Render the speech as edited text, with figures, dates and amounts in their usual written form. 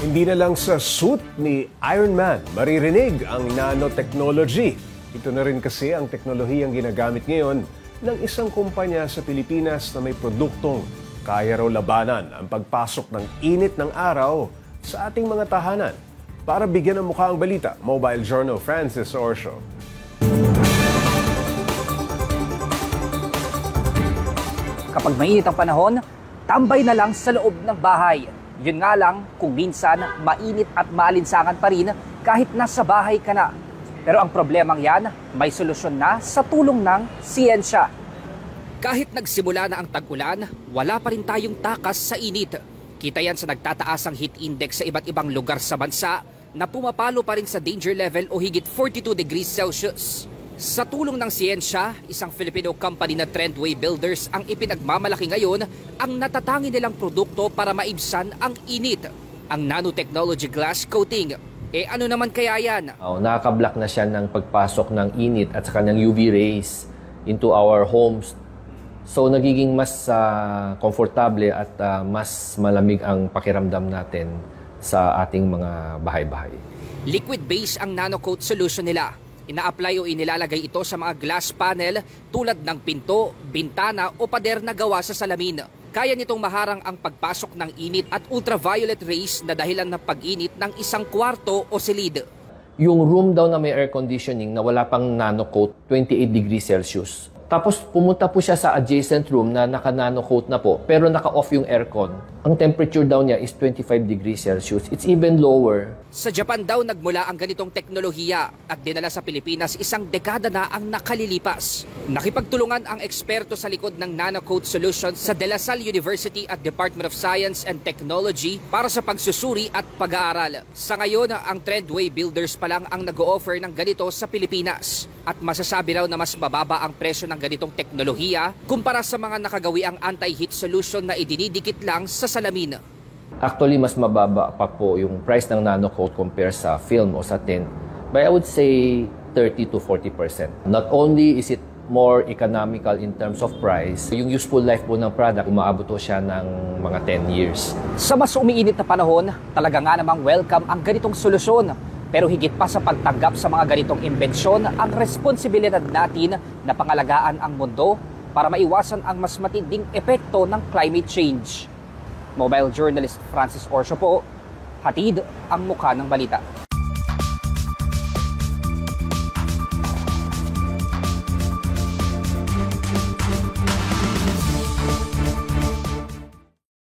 Hindi na lang sa suit ni Iron Man maririnig ang nanotechnology. Ito na rin kasi ang teknolohiyang ginagamit ngayon ng isang kumpanya sa Pilipinas na may produktong kaya raw labanan ang pagpasok ng init ng araw sa ating mga tahanan. Para bigyan ng mukha ang balita, Mobile Journal Francis Orsio. Kapag mainit ang panahon, tambay na lang sa loob ng bahay. Yun nga lang, kung minsan mainit at maalinsangan pa rin kahit nasa bahay ka na. Pero ang problemang yan, may solusyon na sa tulong ng siyensya. Kahit nagsimula na ang tag-ulan, wala pa rin tayong takas sa init. Kita yan sa nagtataasang heat index sa iba't ibang lugar sa bansa na pumapalo pa rin sa danger level o higit 42 degrees Celsius. Sa tulong ng siyensya, isang Filipino company na Trendway Builders ang ipinagmamalaki ngayon ang natatangi nilang produkto para maibsan ang init, ang nanotechnology glass coating. Ano naman kaya yan? Nakaka-block na siya ng pagpasok ng init at saka ng UV rays into our homes. So nagiging mas komportable at mas malamig ang pakiramdam natin sa ating mga bahay-bahay. Liquid base ang nanocoat solution nila. Ina-apply o inilalagay ito sa mga glass panel tulad ng pinto, bintana o pader na gawa sa salamin. Kaya nitong maharang ang pagpasok ng init at ultraviolet rays na dahilan ng pag-init ng isang kwarto o silid. Yung room daw na may air conditioning na wala pang nanocoat, 28 degrees Celsius. Tapos pumunta po siya sa adjacent room na naka-nanocoat na po pero naka-off yung aircon. Ang temperature daw niya is 25 degrees Celsius. It's even lower. Sa Japan daw nagmula ang ganitong teknolohiya at dinala sa Pilipinas isang dekada na ang nakalilipas. Nakipagtulungan ang eksperto sa likod ng nanocoat solutions sa De La Salle University at Department of Science and Technology para sa pagsusuri at pag-aaral. Sa ngayon, ang Trendway Builders pa lang ang nag-o-offer ng ganito sa Pilipinas. At masasabi raw na mas mababa ang presyo ng ganitong teknolohiya kumpara sa mga nakagawiang anti-heat solution na idinidikit lang sa salamin. Actually, mas mababa pa po yung price ng nanocoat compare sa film o sa tint. But I would say 30 to 40%. Not only is it more economical in terms of price, yung useful life po ng product, umaabot po siya ng mga 10 years. Sa mas umiinit na panahon, talaga nga namang welcome ang ganitong solusyon. Pero higit pa sa pagtanggap sa mga ganitong imbensyon, ang responsibilidad natin na pangalagaan ang mundo para maiwasan ang mas matinding epekto ng climate change. Mobile journalist Francis Orsio po, hatid ang mukha ng balita.